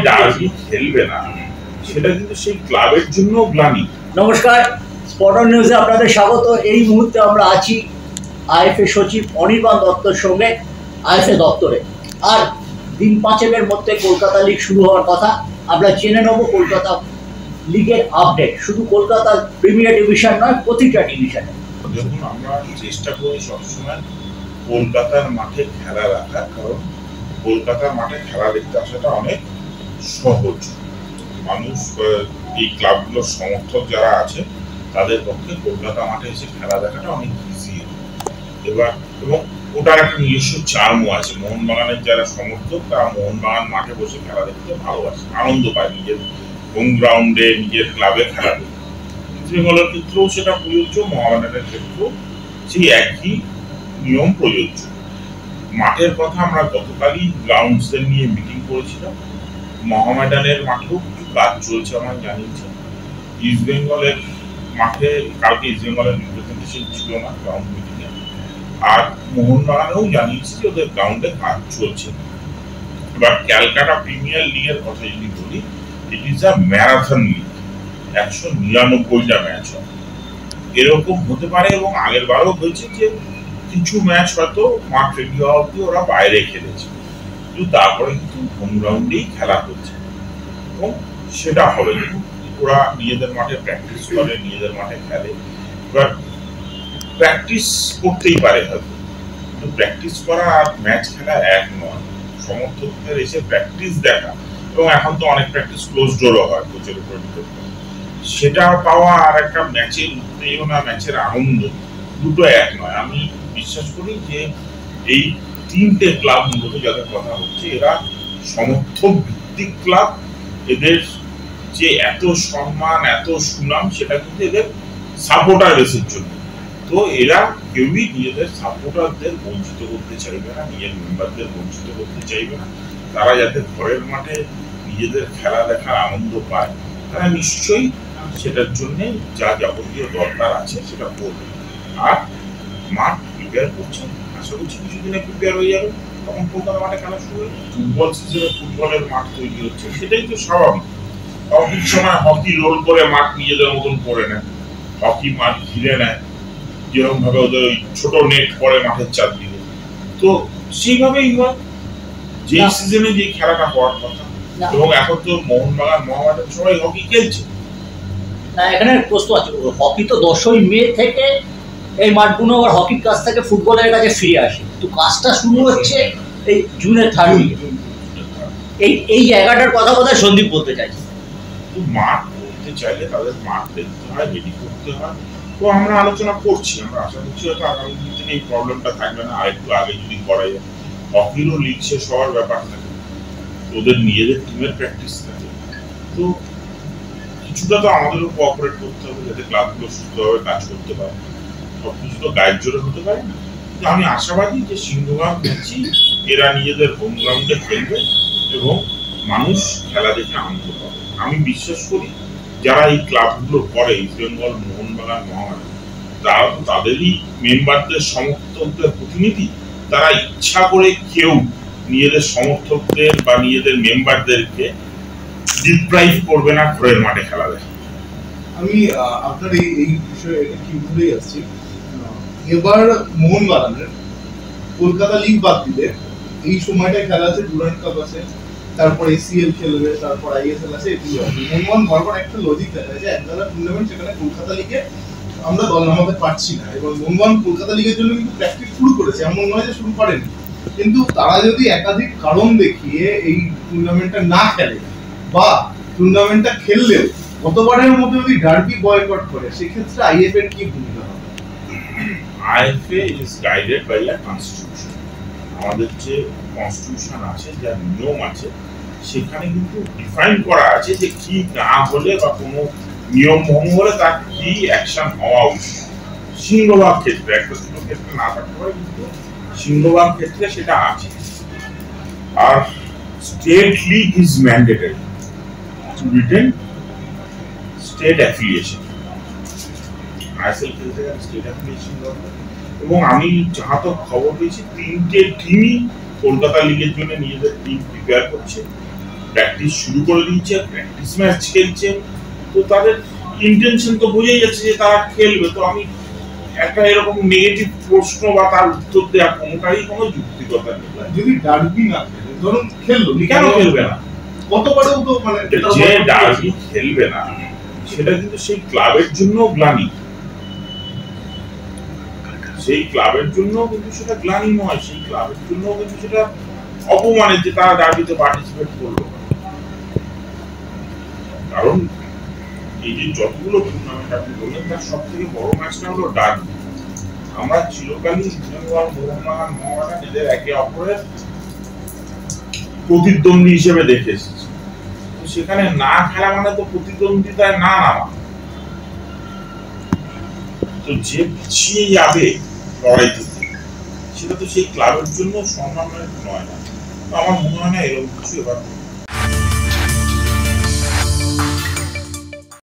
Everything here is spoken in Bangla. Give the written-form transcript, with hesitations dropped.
ডার্বি খেলবে না সেটা কিন্তু সেই ক্লাবের জন্য গ্লানি। নমস্কার, স্পটন নিউজে আপনাদের স্বাগত। এই মুহূর্তে আমরা আছি আইএফএ সচিব অনির্বাণ দত্তর সঙ্গে আইএফএ দপ্তরে। আর দিন পাঁচেকের মধ্যে কলকাতা লিগ শুরু হওয়ার কথা। আমরা জেনে নেব কলকাতা লিগের আপডেট, শুধু কলকাতা প্রিমিয়ার ডিভিশন নয়, প্রতিটা ডিভিশনে। দেখুন, আমরা চেষ্টা করি সবসময় কলকাতার মাঠে খেলা রাখার, কারণ কলকাতার মাঠে খেলা দেখতে আসাটা অনেক সহজ। মানুষ, এই ক্লাবগুলোর সমর্থক যারা আছে তাদের পক্ষে কলকাতা মাঠে এসে খেলা দেখাটা অনেক ইজি। এবার এবং ওটার একটা নিজস্ব চার্মও আছে। মোহনবাগানের যারা সমর্থক তারা মোহনবাগান মাঠে বসে খেলা দেখতে ভালোবাসে, আনন্দ পায় নিজের হোম গ্রাউন্ডে, নিজের ক্লাবে খেলা দেখতে। ইস্ট বেঙ্গলের ক্ষেত্রেও সেটা প্রযোজ্য, মোহামেডানের ক্ষেত্রেও সেই একই নিয়ম প্রযোজ্য। মাঠের কথা আমরা গতকালই গ্রাউন্ডসদের নিয়ে মিটিং করেছিলাম। মোহামেডানের মাঠেও কিছু কাজ চলছে আমার জানিয়েছে। ইস্ট বেঙ্গলের মাঠে কালকে ইস্ট বেঙ্গলের রিপ্রেজেন্টেশন ছিল না গ্রাউন্ড মিটিংয়ে, আর মোহনবাগানেও জানিয়েছে যে ওদের গ্রাউন্ডে কাজ চলছে। এবার ক্যালকাটা প্রিমিয়ার লিগের কথা যদি বলি, it is a marathon league, 199টা ম্যাচ হয়। এরকম হতে পারে এবং আগের বারও হয়েছে যে কিছু ম্যাচ হয়তো মাঠ রেডি হওয়া অব্দি ওরা বাইরে খেলেছে, কিন্তু তারপরে কিন্তু হোম গ্রাউন্ডেই খেলা হচ্ছে এবং সেটা হবে। ওরা নিজেদের মাঠে প্র্যাকটিস করে, নিজেদের মাঠে খেলে। এবার প্র্যাকটিস করতেই পারে হয়তো, কিন্তু প্র্যাকটিস করা আর ম্যাচ খেলা এক নয়। সমর্থকদের এসে প্র্যাকটিস দেখা, এবং এখন তো অনেক প্র্যাকটিস ক্লোজ ডোরও হয়, কোচের উপর ডিপেন্ড করে, সেটা পাওয়া আর একটা ম্যাচের উত্তেজনা, ম্যাচের আনন্দ, দুটো এক নয়। আমি বিশ্বাস করি যে এই তিনটে ক্লাব মূলত যাদের কথা হচ্ছে, এরা সমর্থক ভিত্তিক ক্লাব। এদের যে এত সম্মান, এত সুনাম, সেটা কিন্তু এদের সাপোর্টার বেসের জন্য। তো এরা কেউই নিজেদের সাপোর্টারদের বঞ্চিত করতে চাইবে না, নিজের মেম্বারদের বঞ্চিত করতে চাইবে না। তারা যাতে ঘরের মাঠে নিজেদের খেলা দেখার আনন্দ পায়, তারা নিশ্চয়ই সেটার জন্য যা যাবতীয় দরকার আছে সেটা করবে। আর মাঠ প্রিপেয়ার করছেন, আশা করছি কিছুদিনে প্রিপেয়ার হয়ে যাবে, তখন কলকাতা মাঠে খেলা শুরু হবে। ফুটবল সিজনে ফুটবলের মাঠ তৈরি হচ্ছে, সেটাই তো স্বাভাবিক। অনেক সময় হকি রোল করে মাঠ নিজেদের মতন করে নেয়, হকি মাঠ ঘিরে নেয়, যেরকম ভাবে ওদের ওই ছোট নেট পড়ে মাঠের চারদিকে, তো সেইভাবেই হয় যে সিজনে যে খেলাটা হওয়ার কথা। এবং এখন তো মোহনবাগান, মোহামেডান সবাই হকি খেলছে না। এখানে প্রশ্ন আছে, হকি তো 10ই মে থেকে এই মাঠগুলো আবার হকির কাছ থেকে ফুটবলের কাছে ফিরে আসে, তো কাজটা শুরু হচ্ছে এই জুনের 3 উইকে। এই জায়গাটার কথা বোধহয় সন্দীপ বলতে চাইছে। মাঠ করতে চাইলে তাদের মাঠ দেখতে হয়, রেডি করতে হয়। তো আমরা আলোচনা করছি, আমরা আশা করছি হয়তো আগামী দিন থেকে এই প্রবলেমটা থাকবে না। আরেকটু আগে যদি করা যায়, হকিরও লিগ শেষ হওয়ার ব্যাপার থাকে, ওদের নিজেদের টিমের প্র্যাকটিস থাকে, তো কিছুটা তো আমাদেরও কোঅপারেট করতে হবে যাতে ক্লাবগুলো সুস্থভাবে কাজ করতে পারে। সবকিছু তো গায়ের জোরে হতে পারে না। আমি আশাবাদী যে সিংহভাগ ম্যাচই এরা নিজেদের হোম গ্রাউন্ডে খেলবে এবং মানুষ খেলা দেখে আনন্দ পাবে। আমি বিশ্বাস করি যারা এই ক্লাবগুলো করে, ইস্ট বেঙ্গল, মোহনবাগান, মোহামেডান, তারা তো তাদেরই মেম্বারদের, সমর্থকদের প্রতিনিধি। তারা ইচ্ছা করে কেউ নিজেদের সমর্থকদের বা নিজেদের মেম্বারদেরকে ডিপ্রাইভ করবে না ঘরের মাঠে খেলা দেখে। আমি আপনার এই বিষয়ে এটা কি ভুলেই আসছি। এবার মোহনবাগানের কলকাতা লিগ বাদ দিলে এই সময়টায় খেলা আছে, ডুরান্ড কাপ আছে, তারপর এসিএল খেলবে, তারপর আইএসএল আছে, এগুলো আছে। মোহনবাগান বারবার একটা লজিক দেখা যায় যে একদলা টুর্নামেন্ট, সেখানে কলকাতা লিগে আমরা দল নামাতে পারছি না। এবং মোহনবাগান কলকাতা লিগের জন্য কিন্তু প্র্যাকটিস শুরু করেছে, এমন নয় যে শুরু করেনি, কিন্তু তারা যদি একাধিক কারণ দেখিয়ে এই টুর্নামেন্টটা না খেলে বা টুর্নামেন্টটা খেললেও গতবারের মতো যদি ডার্বি বয়কট করে, সেক্ষেত্রে আইএফএ এর কি ভূমিকা হবে? IFA is guided by a constitution. আমাদের যে কনস্টিটিউশন আছে, যা নিয়ম আছে, সেখানে কিন্তু ডিফাইন করা আছে যে কি না হলে বা কোনো নিয়ম ভঙ্গ হলে তার কি অ্যাকশন হওয়া উচিত। সিংহভাগ ক্ষেত্রে, একটা দুটো ক্ষেত্রে না থাকতে পারে, কিন্তু সিংহভাগ ক্ষেত্রে সেটা আছে। আর state league is mandatory to retain state affiliation. ISL খেলতে গেলে স্টেট অ্যাফিলিয়েশন দরকার। এবং আমি যাহা তো খবর পেয়েছি, 3টে টিমই কলকাতা লিগের জন্য নিজেদের টিম প্রিপেয়ার করছে। প্র্যাকটিস শুরু করে দিচ্ছে, প্র্যাকটিস ম্যাচ খেলছে, তো তাদের ইন্টেনশন তো বোঝাই যাচ্ছে যে তারা খেলবে। তো আমি একটা এরকম নেগেটিভ প্রশ্ন বা তার উত্তর দেওয়া কোনোটারই কোনো যুক্তিকতা নেই। যদি ডার্বি না খেলে, ধরুন খেললো, কেন খেলবে না? কতবারও তো মানে যে ডার্বি খেলবে না সেটা কিন্তু সেই ক্লাবের জন্য গ্লানি, সেই ক্লাবের জন্য কিন্তু সেটা গ্লানি নয়, সেই ক্লাবের জন্য কিন্তু সেটা অপমানের যে তারা ডার্বিতে পার্টিসিপেট করলো। কারণ এই যে যতগুলো টুর্নামেন্ট আপনি বললেন তার সব থেকে বড় ম্যাচটা হলো ডার্বি। আমরা চিরকালই ইস্টবেঙ্গল, মোহনবাগান, মোহামেডান এদের একে অপরের প্রতিদ্বন্দ্বী হিসেবে দেখে এসেছি। সেখানে না খেলা মানে তো প্রতিদ্বন্দ্বিতায় না নামা। তো যে পিছিয়ে যাবে লড়াই থেকে, সেটা তো সেই ক্লাবের জন্য সম্মানের নয় না। আমার মনে হয় না এরকম কিছু এবার